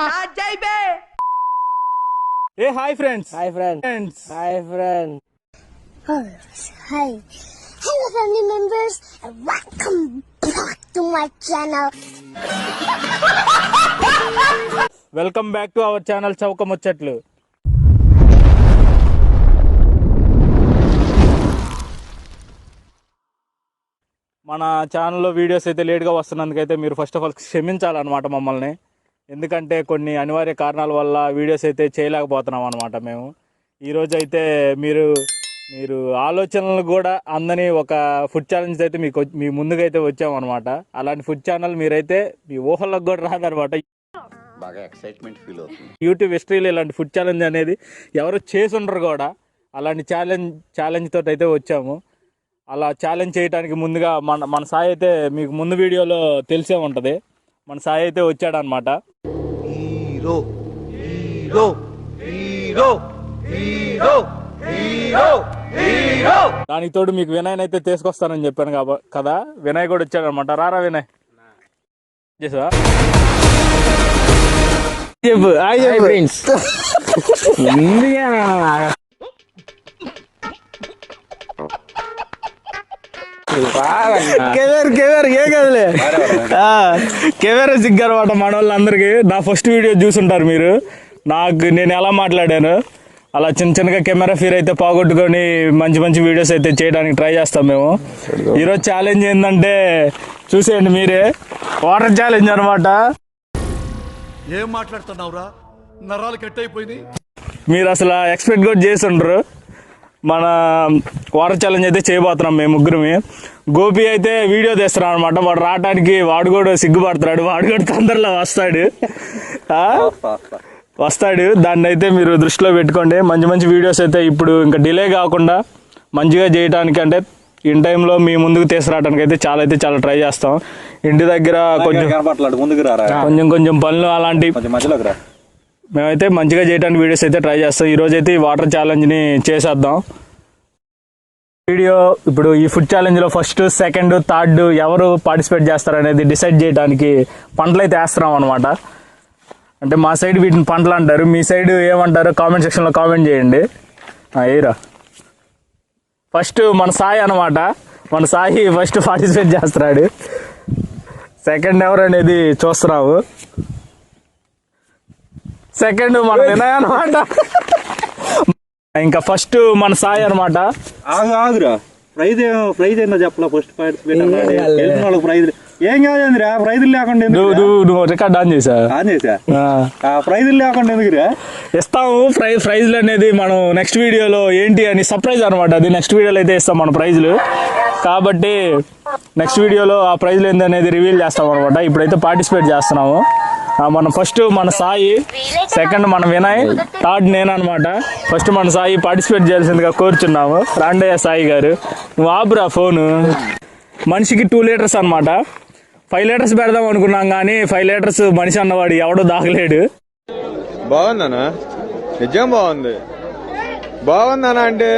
Hey, hi friends. Hi friends. Hi friends. Hi. Hello family members and welcome back to my channel. Welcome back to our channel Chauka Muchatlu. మన ఛానల్లో videos అయితే లేట్గా వస్తున్నందుకైతే మీరు first of all క్షమించాలన్నమాట మమ్మల్ని. ఎందుకంటే కొన్ని అనివార్య కారణాల వల్ల వీడియోస్ అయితే చేయలేకపోతున్నాం అనమాట మేము. ఈరోజు అయితే మీరు ఆలోచనలు కూడా అందని ఒక ఫుడ్ ఛాలెంజ్ అయితే మీ ముందుకైతే వచ్చామన్నమాట. అలాంటి ఫుడ్ ఛానల్ మీరైతే మీ ఊహల్లోకి కూడా రాదనమాట. బాగా ఎక్సైట్మెంట్ ఫీల్ అవుతుంది. యూట్యూబ్ హిస్టరీలో ఇలాంటి ఫుడ్ ఛాలెంజ్ అనేది ఎవరు చేసి ఉండరు కూడా. అలాంటి ఛాలెంజ్ తోటి అయితే వచ్చాము. అలా ఛాలెంజ్ చేయడానికి ముందుగా మన సాయి అయితే మీకు ముందు వీడియోలో తెలిసే ఉంటుంది. మన సాయి అయితే వచ్చాడనమాట. దానికి తోడు మీకు వినయ్ అయితే తీసుకొస్తానని చెప్పాను కదా. వినయ్ కూడా వచ్చాడనమాట. రారా వినయ్, చేసా చెప్పు. కెమెరా సిగ్గనమాట మన వాళ్ళందరికీ. నా ఫస్ట్ వీడియో చూసుంటారు మీరు. నేను ఎలా మాట్లాడాను అలా చిన్నగా కెమెరా ఫీర్ అయితే పోగొట్టుకొని మంచి వీడియోస్ అయితే చేయడానికి ట్రై చేస్తాం మేము. ఈరోజు ఛాలెంజ్ ఏంటంటే చూసేయండి మీరే. వాటర్ ఛాలెంజ్ అనమాట. ఏం మాట్లాడుతున్నావురా, నరాలు కట్ అయిపోయింది. మీరు అసలు ఎక్స్పెక్ట్ కూడా చేసి ఉండరు. మన వాటర్ ఛాలెంజ్ అయితే చేయబోతున్నాం మేము ముగ్గురమే. గోపి అయితే వీడియో తీస్తున్నాం అనమాట. వాడు రావడానికి వాడు కూడా సిగ్గుపడుతున్నాడు. వాడు కూడా తొందరలో వస్తాడు. దాన్ని అయితే మీరు దృష్టిలో పెట్టుకోండి. మంచి వీడియోస్ అయితే ఇప్పుడు ఇంకా డిలే కాకుండా మంచిగా చేయడానికి, అంటే ఇన్ టైంలో మీ ముందుకు తీసుకురావడానికి అయితే చాలా ట్రై చేస్తాం. ఇంటి దగ్గర కొంచెం పనులు అలాంటి మేమైతే మంచిగా చేయడానికి వీడియోస్ అయితే ట్రై చేస్తాం. ఈరోజు అయితే ఈ వాటర్ ఛాలెంజ్ని చేసేద్దాం. వీడియో ఇప్పుడు ఈ ఫుడ్ ఛాలెంజ్లో ఫస్ట్, సెకండ్, థర్డ్ ఎవరు పార్టిసిపేట్ చేస్తారనేది డిసైడ్ చేయడానికి పంటలు అయితే వేస్తున్నాం అనమాట. అంటే మా సైడ్ వీటిని పంటలు అంటారు, మీ సైడ్ ఏమంటారు కామెంట్ సెక్షన్లో కామెంట్ చేయండి. ఏరా ఫస్ట్ మన సాయి అనమాట. మన సాయి ఫస్ట్ పార్టిసిపేట్ చేస్తున్నాడు. సెకండ్ ఎవరు అనేది చూస్తున్నాము. సెకండ్ మన వినయ్ అనమాట. ఇంకా ఫస్ట్ మన సాయి అనమాట. ఆగురా, ప్రైజ్ ఏందో చెప్పలా. ఫస్ట్ వాళ్ళకి ప్రైజ్ ఏం కాదండిరా, ప్రైజులు లేకుండా నువ్వు రికార్డ్ ఆన్ చేసా ప్రైజులు లేకుండా ఎందుకురా ఇస్తాము. ప్రైజ్లు అనేది మనం నెక్స్ట్ వీడియోలో ఏంటి అని సర్ప్రైజ్ అనమాట. అది నెక్స్ట్ వీడియోలో అయితే ఇస్తాం మన ప్రైజ్లు. కాబట్టి నెక్స్ట్ వీడియోలో ఆ ప్రైజ్లు ఏంది అనేది రివీల్ చేస్తాం అనమాట. ఇప్పుడైతే పార్టిసిపేట్ చేస్తున్నాము. మనం ఫస్ట్ మన సాయి, సెకండ్ మన వినయ్, థర్డ్ నేను అనమాట. ఫస్ట్ మన సాయి పార్టిసిపేట్ చేయాల్సిందిగా కోరుచున్నాము. రాండయ్య సాయి గారు, నువ్వు ఆపురా ఫోను. మనిషికి 2 లీటర్స్ అనమాట. 5 లీటర్స్ పెడదాం అనుకున్నాం కానీ 5 లీటర్స్ మనిషి అన్నవాడు ఎవడో దాగలేడు. బాగుందనా? నిజం బాగుందనా? అంటే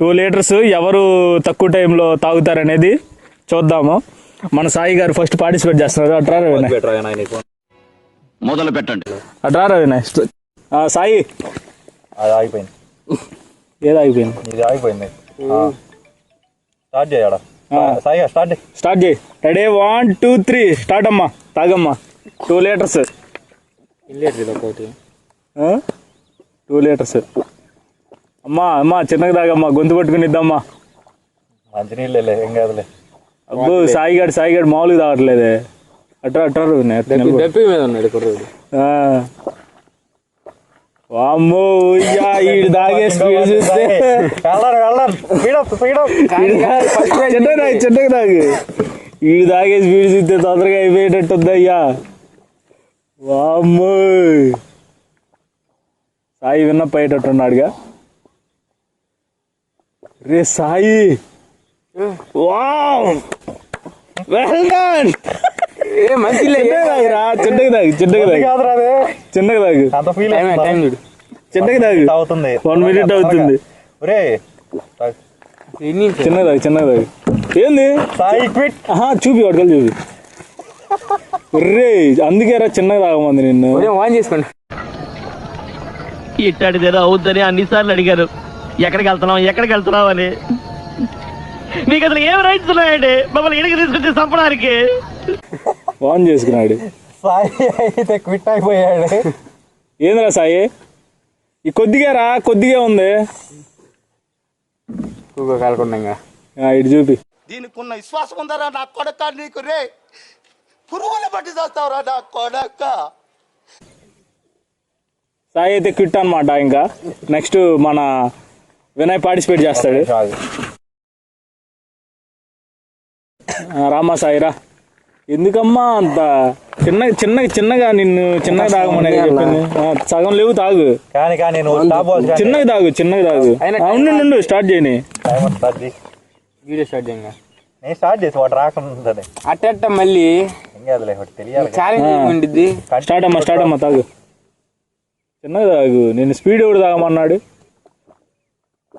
2 లీటర్స్ ఎవరు తక్కువ టైంలో తాగుతారనేది చూద్దాము. మన సాయి గారు ఫస్ట్ పార్టిసిపేట్ చేస్తున్నారు. అట్రారా వినయ్, మొదలు పెట్టండి. అట్రారా వినయ్. సాయి అది ఆగిపోయింది. ఏది ఆగిపోయింది? ఇది ఆగిపోయింది. స్టార్ట్ చేయడా సాయి, స్టార్ట్ చేయి. రెడీ 1 2 3 స్టార్ట్ అమ్మా. తాగమ్మా. 2 లీటర్స్. 2 లీటర్స్ అమ్మా. చిన్నగా తాగమ్మా, గొంతు పట్టుకుని ఇద్దామ్మా. మంచినీళ్ళే, ఏం కాదులే. అబ్బో సాయిగాడు మామూలుగా తాగట్లేదే. అట్రారు వామ్మో, ఈడు తాగే స్పీడ్ చూస్తే చెడ్డగా తాగు. ఈడు తాగే స్పీడ్ చూస్తే తొందరగా అయిపోయేటట్టుందయ్యా. వామ్మో, సాయి విన్నప్ అయ్యేటట్టున్నాడుగా. రే సాయి, వావ్ వెల్ డన్. చిన్నగా తాగు. 1 minute అవుతుంది. చిన్నగా తాగు. ఏంది చూపి, వాడుకలు చూపి. రే అందుకే రా చిన్నగా తాగమంది నిన్ను. ఆన్ చేసుకోండి. ఇట్టాడిదేదో అవుద్దని అన్నిసార్లు అడిగారు, ఎక్కడికి వెళ్తున్నావు అని. నీకు అసలు ఏం రైట్స్ ఉన్నాయండి మమ్మల్ని ఇడికి తీసుకొచ్చి చంపడానికి? ఆన్ చేసుకున్నాడు. సాయి అయితే క్విట్ అయిపోయాడు. ఏందిరా సాయి ఈ కొద్దిగా ఉంది. కాలకుండా ఇటు చూపి. దీనికి ఉన్న విశ్వాసం ఉందరా నా కొడక నీకు రే పురుగుల బట్టి చేస్తావురా నా కొడక. సాయి అయితే క్విట్ అనమాట. ఇంకా నెక్స్ట్ మన వినయ్ పార్టిసిపేట్ చేస్తాడు. రామా సాయిరా, ఎందుకమ్మా అంత చిన్నగా నిన్ను చిన్నగా తాగమనే చెప్పింది. సగం లేవు తాగు, కానీ చిన్నగా తాగు. ఉండు స్టార్ట్ చేయని. వీడియో స్టార్ట్ చేయంగా. నేను స్టార్ట్ చేసి వాడు రాకుండా అట్ట మళ్ళీ తెలియాలి. ఛాలెంజ్ ఉండిద్ది. స్టార్ట్ అమ్మా తాగు. చిన్నగా తాగు. నేను స్పీడ్ ఎవడు తాగమన్నాడు?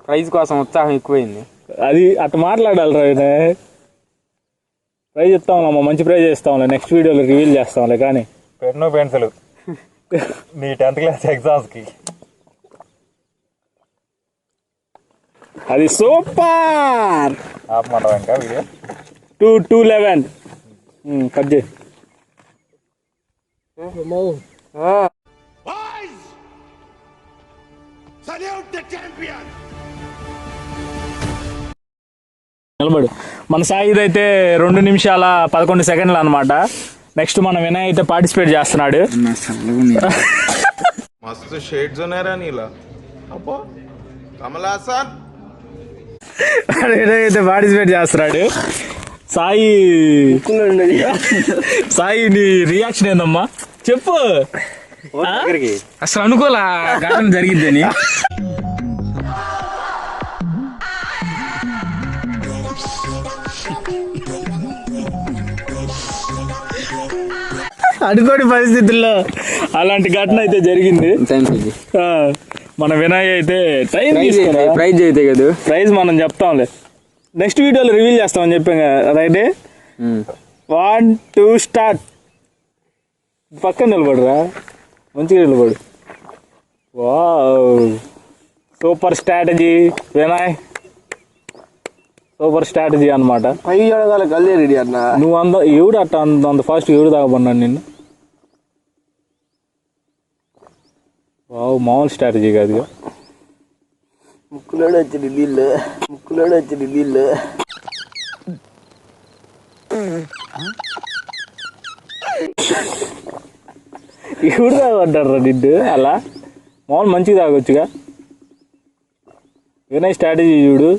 ప్రైజ్ కోసం ఉత్సాహం ఎక్కువైంది. అది అట్లా మాట్లాడాలి రా. ప్రైజ్ ఇస్తాంలమ్మా, మంచి ప్రైజ్ ఇస్తాంలే. నెక్స్ట్ వీడియోలో రివీల్ చేస్తాంలే. కానీ పెన్ను పెన్సిల్ మీ 10th క్లాస్ ఎగ్జామ్స్కి అది సూపర్. ఆపమంటావా ఇంకా వీడియో? 2:11 కట్ చేయి. నిలబడు. మన సాయి అయితే 2 నిమిషాల 11 సెకండ్లు అనమాట. నెక్స్ట్ మన వినయ్ అయితే పార్టిసిపేట్ చేస్తున్నాడు. మస్తు షేడ్స్ ఉన్నాయరా నీలా. అబ్బో కమలాసన్ వినయ్ అయితే పార్టిసిపేట్ చేస్తున్నాడు. సాయి నీ రియాక్షన్ ఏందమ్మా చెప్పు. అసలు అనుకోలా ఘటన జరిగిద్దని. అనుకోని పరిస్థితుల్లో అలాంటి ఘటన అయితే జరిగింది. మన వినయ్ అయితే ప్రైజ్ అయితే కదా, ప్రైజ్ మనం చెప్తాంలే. నెక్స్ట్ వీడియోలో రివీల్ చేస్తామని చెప్పాం కదా. Right 1 2 start. పక్కన నిలబడురా, మంచిగా నిలబడు. Wow super strategy Vinay, super strategy అనమాట. రెడీ అన్న. నువ్వు ఎవడు అట్ట అంత ఫాస్ట్ ఎవడు తాగబడినాడు నిన్ను? వావ్ మామూలు స్ట్రాటజీ కాదు. ముక్కులోడు వచ్చి నీళ్ళు ఎవడు తాగబడ్డాడు రా నిన్ను? అలా మామూలు మంచిగా తాగొచ్చుగా. వినయ్ స్ట్రాటజీ చూడు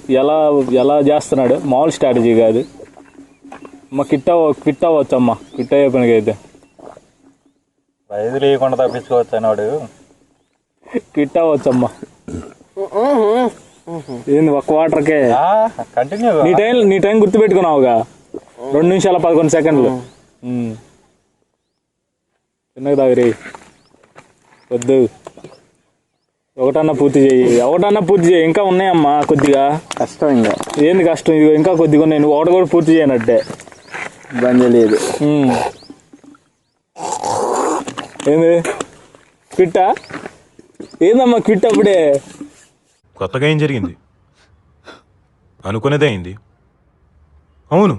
ఎలా చేస్తున్నాడు. మామూలు స్ట్రాటజీ కాదు. అమ్మ క్విట్ అవ్వచ్చు అమ్మ. క్విట్ అయ్యే పనికైతే ప్రైజ్ లేకుండా తప్పించుకోవచ్చు అన్నాడు. క్విట్ అవ్వచ్చు అమ్మ. ఏంది ఒక్క వాటర్కే కంటిన్యూ. నీ టైం గుర్తుపెట్టుకున్నావుగా. 2 నిమిషాల 11 సెకండ్లు. చిన్నగా తాగిరి వద్దు. ఒకటన్నా పూర్తి చేయి. ఇంకా ఉన్నాయమ్మా కొద్దిగా. కష్టం ఇంకా. ఏంది కష్టం? ఇదిగో ఇంకా కొద్దిగా ఉన్నాయి. నువ్వు ఒకటి కూడా పూర్తి చేయనట్టే. బంద్ లేదు. ఏంది క్విట్టా? ఏందమ్మా క్విట్ అప్పుడే? కొత్తగా ఏం జరిగింది? అనుకునేదే అయింది. అవును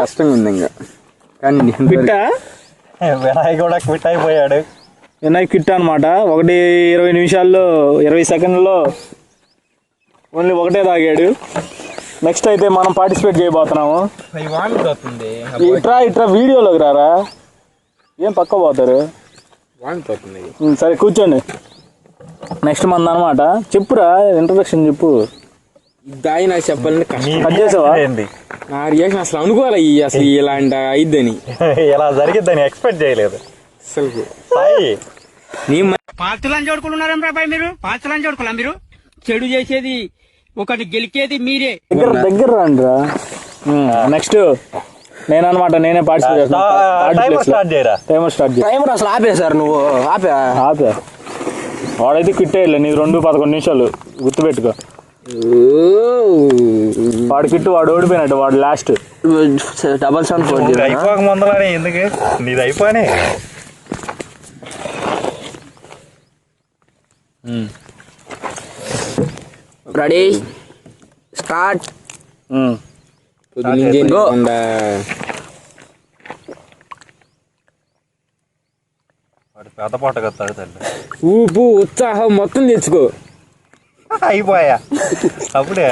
కష్టంగా ఉంది ఇంకా. కానీ క్విట్టా? వినాయక్ కూడా క్విట్ అయిపోయాడు. వినాయక్ క్విట్ అనమాట. 20 నిమిషాల్లో 20 సెకండ్లలో ఓన్లీ ఒకటే తాగాడు. నెక్స్ట్ అయితే మనం పార్టిసిపేట్ చేయబోతున్నాము. ఇట్రా వీడియోలోకి రారా. ఏం పక్క పోతారు? సరే కూర్చోండి. నెక్స్ట్ మంది అనమాట. చెప్పురా ఇంట్రడక్షన్ చెప్పు. దాయి నాకు చెప్పాలంటే కట్ చేసావా? నా రియాక్షన్ అసలు అనుకోవాలి అసలు ఇలాంటి అయిద్దని. ఇలా జరిగిద్దని ఎక్స్పెక్ట్ చేయలేదు అసలు. పాత్రలను చూడుకున్నారా మీరు? పాత్రలను చూడుకోలే మీరు? చెడు చేసేది ఒకటి, గెలికేది మీరే. దగ్గర రండిరా. నెక్స్ట్ నేనే పార్టిసిపేట్ చేస్తాను. టైమర్ స్టార్ట్ చేయి. టైమర్ అసలు ఆపేశారు. నువ్వు ఆపా వాడైతే క్విట్ అయ్యలే. నీ 2:11 నిమిషాలు గుర్తుపెట్టుకో. వాడి కిట్టు వాడు ఓడిపోయినట్టు, వాడు లాస్ట్. డబల్ సౌండ్ అయిపోక ముందలనే ఎందుకు నీది అయిపోనే. Ready start. పెద్ద పాట కదా తల్లి. ఊపు ఉత్సాహం మొత్తం తెచ్చుకో. అయిపోయా అప్పుడే.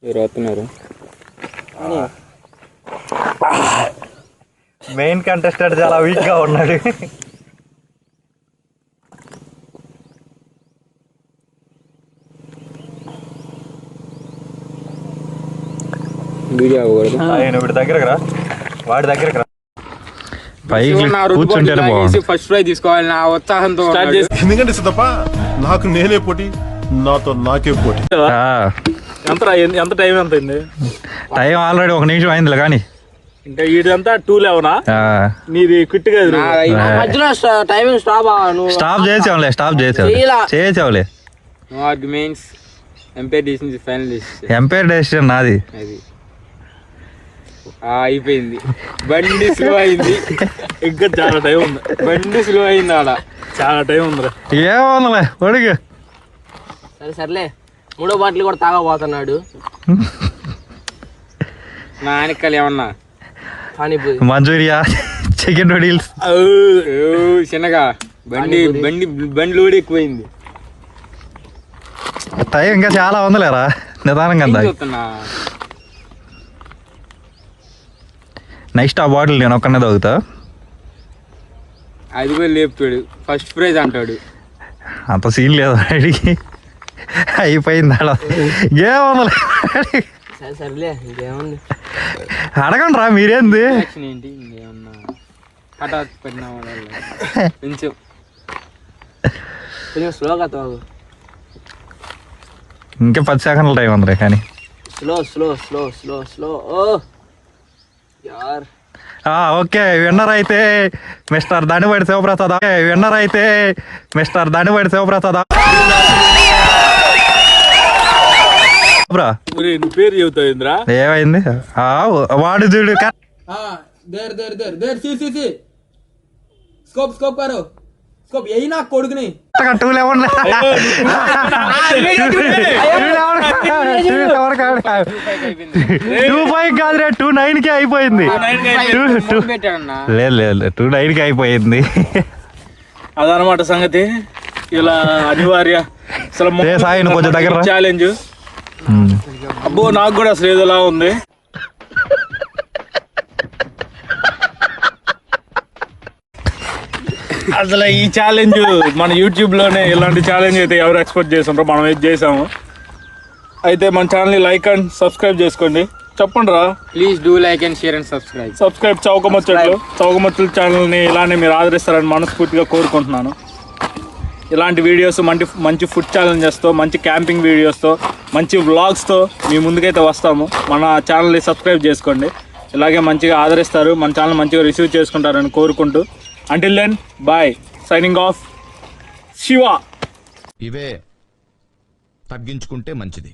ఎవరు వస్తున్నారు? మెయిన్ కంటెస్టెంట్ చాలా వీక్ గా ఉన్నాడు. వీడియో అవ్వకూడదు. ఆయన వీడి దగ్గరకు రా, వాడి దగ్గరకు రా. ఫస్ట్ ప్రైజ్ తీసుకోవాలి నా ఉత్సాహంతో. ఎందుకంటే సిద్ధప్ప నాకు నేనే పోటీ, నాతో నాకే పోటీ. ఎంత టైం ఎంత అయింది? టైం ఆల్రెడీ 1 నిమిషం అయిందిలే కానీ. ఇంకా ఇదంతా 2:11. నీది క్విట్ కదా? మధ్యలో టైమింగ్ స్టాప్. స్టాప్ చేసాంలే, స్టాప్ చేసావులే. No arguments. Umpire decision final decision. Umpire decision నాది. అది అయిపోయింది. బండి స్లో అయింది. ఇంకా చాలా టైం ఉంది. బండి స్లో అయింది. ఆడ చాలా టైం ఉంది. ఏమోలే ఒడిగి. సర్లే 3వ బాటిల్ కూడా తాగబోతున్నాడు. నా ఆయనకాలు ఏమన్నా మంచూరియా, చికెన్ నూడిల్స్. చిన్నగా బండి లోడ్ ఎక్కువైంది. టైం ఇంకా చాలా ఉందిలేరా, నిదానంగా. నెక్స్ట్ ఆ బాటిల్ నేను ఒక్కనే తాగుతా. అది కూడా లేపుతాడు. ఫస్ట్ ప్రైజ్ అంటాడు. అంత సీన్ లేదు అడిగి. అయిపోయింది అలా. ఏముంది సర్లే ఇంకేముంది. అడగండి రా మీరేంది. ఏంటి ఇంకేమన్నా హఠాత్ పరిణామం కొంచెం స్లోగా తాగు. ఇంకా 10 సెకండ్ల టైం ఉందిలే కానీ. Slow slow slow slow slow. యార్ ఓకే, విన్నర్ అయితే మిస్టర్ దండివాడి శివప్రసాద్. విన్నర్ అయితే మిస్టర్ దండివాడి శివప్రసాద్. పేరు చెబుతావు ఇంద్రా? ఏమైంది? వాడు చూడు. కాదురే 2:09 అయిపోయింది. లేదు 2:09 అయిపోయింది. అదనమాట సంగతి. ఇలా అనివార్య అసలు కొంచెం దగ్గర ఛాలెంజ్. అబ్బో నాకు కూడా అసలు ఏదోలా ఉంది. అసలు ఈ ఛాలెంజ్ మన యూట్యూబ్ లోనే ఇలాంటి ఛాలెంజ్ అయితే ఎవరు ఎక్స్పెక్ట్ చేస్తుంటారో మనం అయితే చేసాము. అయితే మన ఛానల్ని లైక్ అండ్ సబ్స్క్రైబ్ చేసుకోండి. చెప్పండి రా. Please do like and share and subscribe చౌకమచ్చలు ఛానల్ని ఇలానే మీరు ఆదరిస్తారని మనస్ఫూర్తిగా కోరుకుంటున్నాను. ఇలాంటి వీడియోస్ మంచి ఫుడ్ ఛాలెంజెస్తో, మంచి క్యాంపింగ్ వీడియోస్తో, మంచి వ్లాగ్స్తో మీ ముందుకైతే వస్తాము. మన ఛానల్ని సబ్స్క్రైబ్ చేసుకోండి. ఇలాగే మంచిగా ఆదరిస్తారు, మన ఛానల్ మంచిగా రిసీవ్ చేసుకుంటారని కోరుకుంటూ until then bye, signing off, Shiva. ఇవే తగ్గించుకుంటే మంచిది.